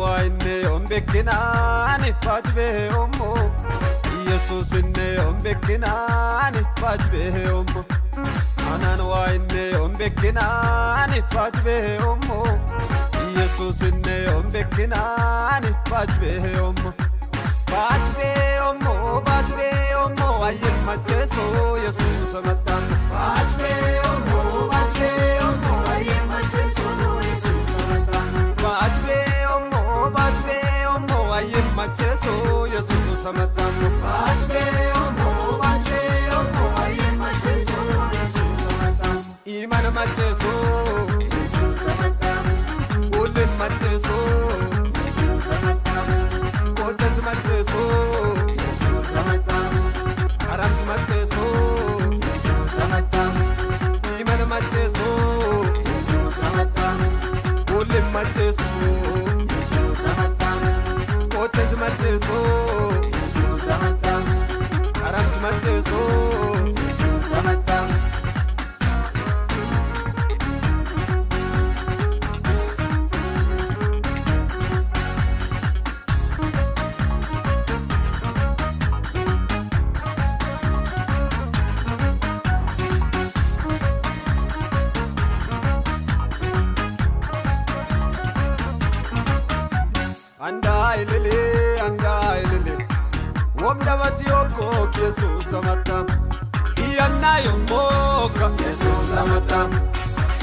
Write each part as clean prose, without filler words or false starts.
waine ombekinani pachbe ommo Jesus inne ombekinani pachbe ommo anan waine ombekinani pachbe ommo Jesus inne ombekinani pachbe ommo ayil macheso Jesus amatan pachbe ommo ayil macheso Jesus amatan pachbe ommo ayil macheso Jesus amatan pachbe ommo ayil macheso Jesus amatan iman macheso Jesus amatan ulin macheso Jesus amatan kotas macheso Jesus amatan aram macheso Jesus amatan iman macheso Jesus amatan ulin macheso Jesus amatan kotas macheso Jesus amatan aram macheso Jesus amatan Andailele Womda watioko Jesus amatam Iyana yomoka Jesus amatam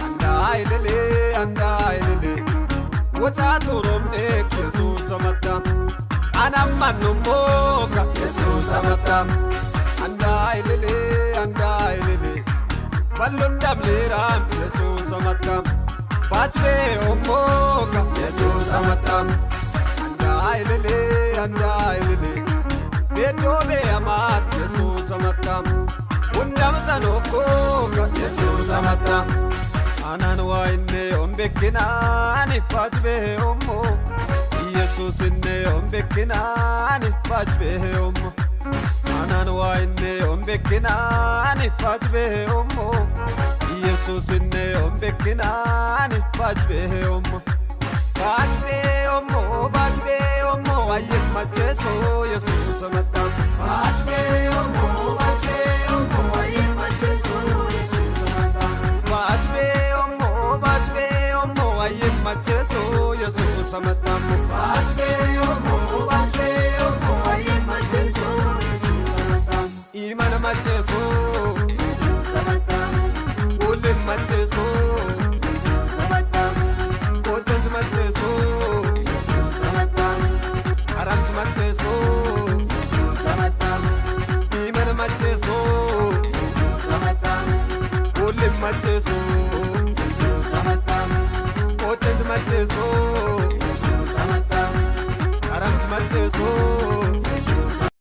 Andailele Wataturombe Jesus amatam Anamanu moka Jesus amatam Andailele Balundam liram Jesus amatam Pachbe omoka Jesus amatam Andailele Betobe amat Jesus amatam Undam tanoko Jesus amatam Anan waine ombekinani pachbe ommo Jesus inne ombekinani pachbe ommo Anan waine ombekinani pachbe ommo Jesus inne ombekinani pachbe ommo Pachbe ommo ayil macheso Jesus amatam Pachbe ommo ayil macheso Jesus amatam Pachbe ommo ayil macheso Jesus amatam Pachbe ommo ayil macheso Jesus amatam iman macheso Jesus amatam ulin macheso Jesus amatam kotas macheso Jesus amatam aram macheso Jesus amatam iman macheso Jesus amatam ulin macheso Jesus amatam kotas macheso Jesus amatam aram macheso